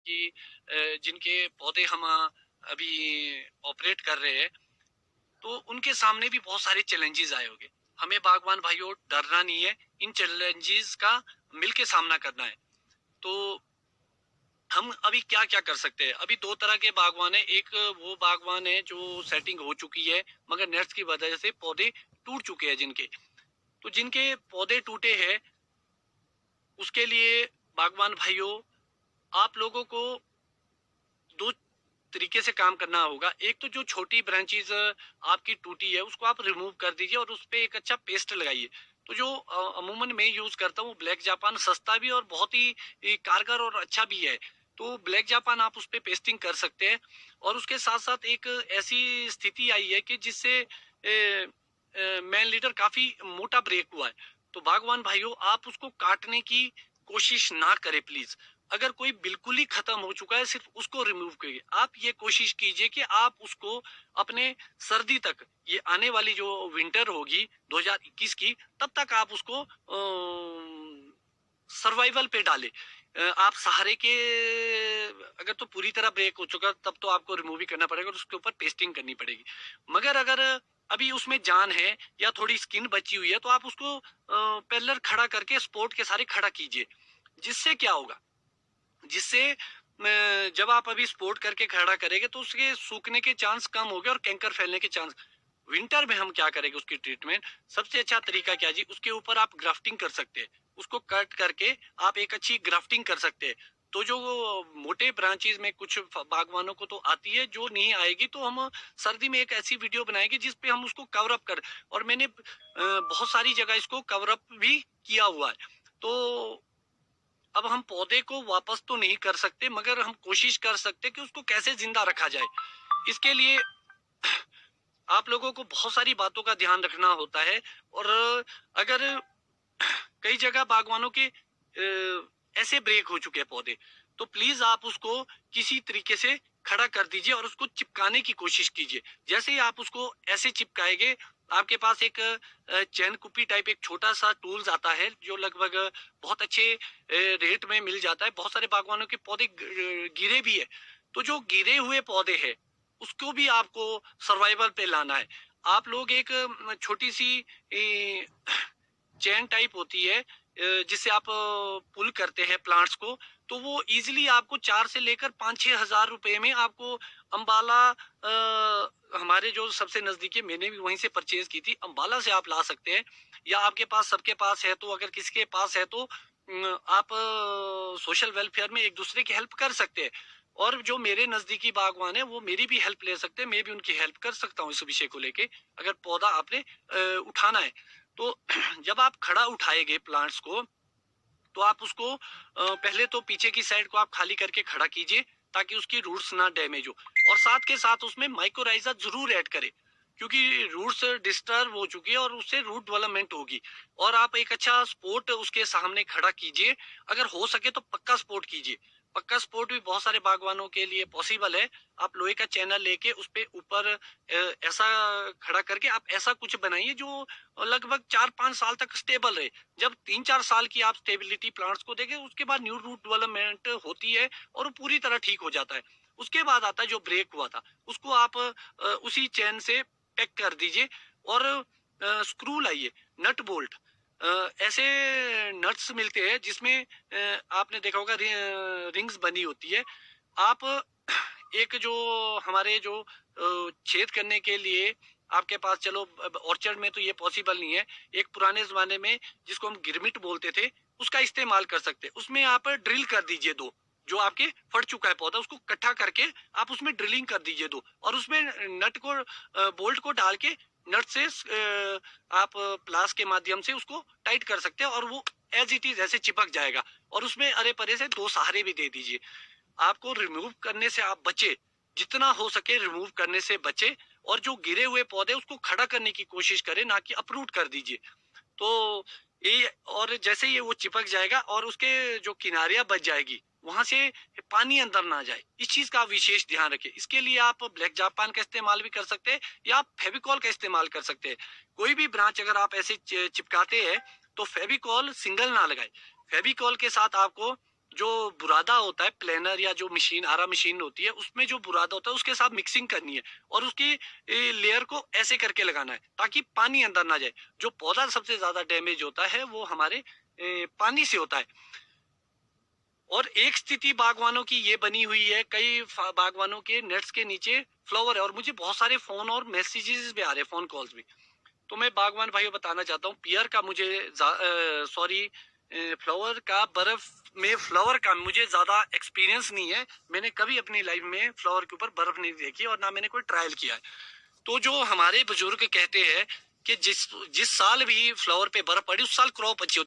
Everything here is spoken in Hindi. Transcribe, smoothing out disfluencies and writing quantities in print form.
कि जिनके पौधे हम अभी ऑपरेट कर रहे हैं, तो उनके सामने भी बहुत सारे चैलेंजेस आए होंगे। हमें बागवान भाइयों डरना नहीं है, इन चैलेंजेस का मिलके सामना करना है। तो हम अभी क्या क्या कर सकते हैं? अभी दो तरह के बागवान है। एक वो बागवान है जो सेटिंग हो चुकी है मगर नेट्स की वजह से पौधे टूट चुके हैं जिनके, तो जिनके पौधे टूटे हैं उसके लिए बागवान भाइयों आप लोगों को दो तरीके से काम करना होगा। एक तो जो छोटी ब्रांचेस आपकी टूटी है उसको आप रिमूव कर दीजिए और उस पर एक अच्छा पेस्ट लगाइए। तो जो अमूमन मैं यूज करता हूँ ब्लैक जापान, सस्ता भी और बहुत ही कारगर और अच्छा भी है। तो ब्लैक जापान आप उस पर पेस्टिंग कर सकते हैं। और उसके साथ साथ एक ऐसी स्थिति आई है कि जिससे मैन लीडर काफी मोटा ब्रेक हुआ है। तो बागवान भाइयों आप उसको काटने की कोशिश ना करें प्लीज। अगर कोई बिल्कुल ही खत्म हो चुका है सिर्फ उसको रिमूव करिए। आप ये कोशिश कीजिए कि आप उसको अपने सर्दी तक, ये आने वाली जो विंटर होगी 2021 की, तब तक आप उसको सर्वाइवल पे डाले। आप सहारे के, अगर तो पूरी तरह ब्रेक हो चुका तब तो आपको रिमूव ही करना पड़ेगा और उसके ऊपर पेस्टिंग करनी पड़ेगी। मगर अगर अभी उसमें जान है या थोड़ी स्किन बची हुई है तो आप उसको पैरेलल खड़ा करके स्पोर्ट के सारे खड़ा कीजिए। जिससे क्या होगा, जिससे जब आप अभी स्पोर्ट करके खड़ा करेंगे तो उसके सूखने के चांस कम हो गए और कैंकर फैलने के चांस। विंटर में हम क्या करेंगे उसकी ट्रीटमेंट, सबसे अच्छा तरीका क्या जी, उसके ऊपर आप ग्राफ्टिंग कर सकते हैं। उसको कट करके आप एक अच्छी ग्राफ्टिंग कर सकते हैं। तो जो मोटे ब्रांचेस में कुछ बागवानों को तो आती है, जो नहीं आएगी तो हम सर्दी में एक ऐसी वीडियो बनाएंगे जिसपे हम उसको कवर अप कर, और मैंने बहुत सारी जगह इसको कवर अप भी किया हुआ है। तो अब हम पौधे को वापस तो नहीं कर सकते मगर हम कोशिश कर सकते कि उसको कैसे जिंदा रखा जाए। इसके लिए आप लोगों को बहुत सारी बातों का ध्यान रखना होता है। और अगर कई जगह बागवानों के ऐसे ब्रेक हो चुके हैं पौधे, तो प्लीज आप उसको किसी तरीके से खड़ा कर दीजिए और उसको चिपकाने की कोशिश कीजिए। जैसे ही आप उसको ऐसे चिपकाएंगे, आपके पास एक चैन कुपी टाइप एक छोटा सा टूल्स आता है जो लगभग बहुत अच्छे रेट में मिल जाता है। बहुत सारे बागवानों के पौधे गिरे भी है। तो जो गिरे हुए पौधे हैं उसको भी आपको सर्वाइवल पे लाना है। आप लोग एक छोटी सी चेन टाइप होती है जिससे आप पुल करते हैं प्लांट्स को, तो वो इजीली आपको 4 से लेकर 5-6 हजार रुपए में आपको अंबाला, हमारे जो सबसे नजदीकी, मैंने भी वहीं से परचेज की थी, अंबाला से आप ला सकते हैं। या आपके पास, सबके पास है तो, अगर किसी के पास है तो आप सोशल वेलफेयर में एक दूसरे की हेल्प कर सकते हैं। और जो मेरे नजदीकी बागवान है वो मेरी भी हेल्प ले सकते हैं, मैं भी उनकी हेल्प कर सकता हूँ इस विषय को लेके। अगर पौधा आपने उठाना है तो जब आप खड़ा उठाएंगे प्लांट्स को, तो आप उसको पहले तो पीछे की साइड को आप खाली करके खड़ा कीजिए ताकि उसकी रूट्स ना डैमेज हो। और साथ के साथ उसमें माइक्रोराइजा जरूर ऐड करें क्योंकि रूट्स डिस्टर्ब हो चुकी है और उससे रूट डेवलपमेंट होगी। और आप एक अच्छा स्पोर्ट उसके सामने खड़ा कीजिए, अगर हो सके तो पक्का स्पोर्ट कीजिए। पक्का स्पोर्ट भी बहुत सारे बागवानों के लिए पॉसिबल है। आप लोहे का चैनल लेके उस पे ऊपर ऐसा खड़ा करके आप ऐसा कुछ बनाइए जो लगभग 4-5 साल तक स्टेबल रहे। जब 3-4 साल की आप स्टेबिलिटी प्लांट्स को देखें उसके बाद न्यू रूट डेवलपमेंट होती है और वो पूरी तरह ठीक हो जाता है। उसके बाद आता है जो ब्रेक हुआ था, उसको आप उसी चैन से पैक कर दीजिए। और स्क्रू लाइए, नट बोल्ट, ऐसे नट्स मिलते हैं जिसमें आपने देखा होगा रिंग्स बनी होती है। आप एक जो हमारे जो छेद करने के लिए आपके पास, चलो ऑर्चर्ड में तो ये पॉसिबल नहीं है, एक पुराने जमाने में जिसको हम गिरमिट बोलते थे उसका इस्तेमाल कर सकते हैं। उसमें आप ड्रिल कर दीजिए दो, जो आपके फट चुका है पौधा उसको इकट्ठा करके आप उसमें ड्रिलिंग कर दीजिए दो, और उसमें नट को, बोल्ट को डाल के नट से आप प्लास के माध्यम से उसको टाइट कर सकते हैं और वो एज इट इज ऐसे चिपक जाएगा। और उसमें अरे परे से 2 सहारे भी दे दीजिए। आपको रिमूव करने से आप बचे, जितना हो सके रिमूव करने से बचे। और जो गिरे हुए पौधे उसको खड़ा करने की कोशिश करें, ना कि अप्रूट कर दीजिए। तो ये, और जैसे ये वो चिपक जाएगा और उसके जो किनारियां बच जाएगी वहां से पानी अंदर ना जाए, इस चीज का विशेष ध्यान रखें। इसके लिए आप ब्लैक जापान का इस्तेमाल भी कर सकते हैं या आप फेविकॉल का इस्तेमाल कर सकते हैं। कोई भी ब्रांच अगर आप ऐसे चिपकाते हैं तो फेविकॉल सिंगल ना लगाए। फेविकॉल के साथ आपको जो बुरादा होता है, प्लेनर या जो मशीन आरा मशीन होती है, उसमें जो बुरादा होता है उसके साथ मिक्सिंग करनी है और उसकी लेयर को ऐसे करके लगाना है ताकि पानी अंदर ना जाए। जो पौधा सबसे ज्यादा डैमेज होता है वो हमारे पानी से होता है। और एक स्थिति बागवानों की ये बनी हुई है, कई बागवानों के नेट्स के नीचे फ्लावर है और मुझे बहुत सारे फोन और मैसेजेस भी आ रहे हैं, फोन कॉल्स भी। तो मैं बागवान भाइयों बताना चाहता हूँ, पियर का मुझे सॉरी फ्लावर का, बर्फ में फ्लावर का मुझे ज्यादा एक्सपीरियंस नहीं है। मैंने कभी अपनी लाइफ में फ्लावर के ऊपर बर्फ नहीं देखी और ना मैंने कोई ट्रायल किया है। तो जो हमारे बुजुर्ग कहते हैं कि जिस जिस साल भी फ्लावर पे बर्फ पड़ी उस साल क्रॉप अच्छी होती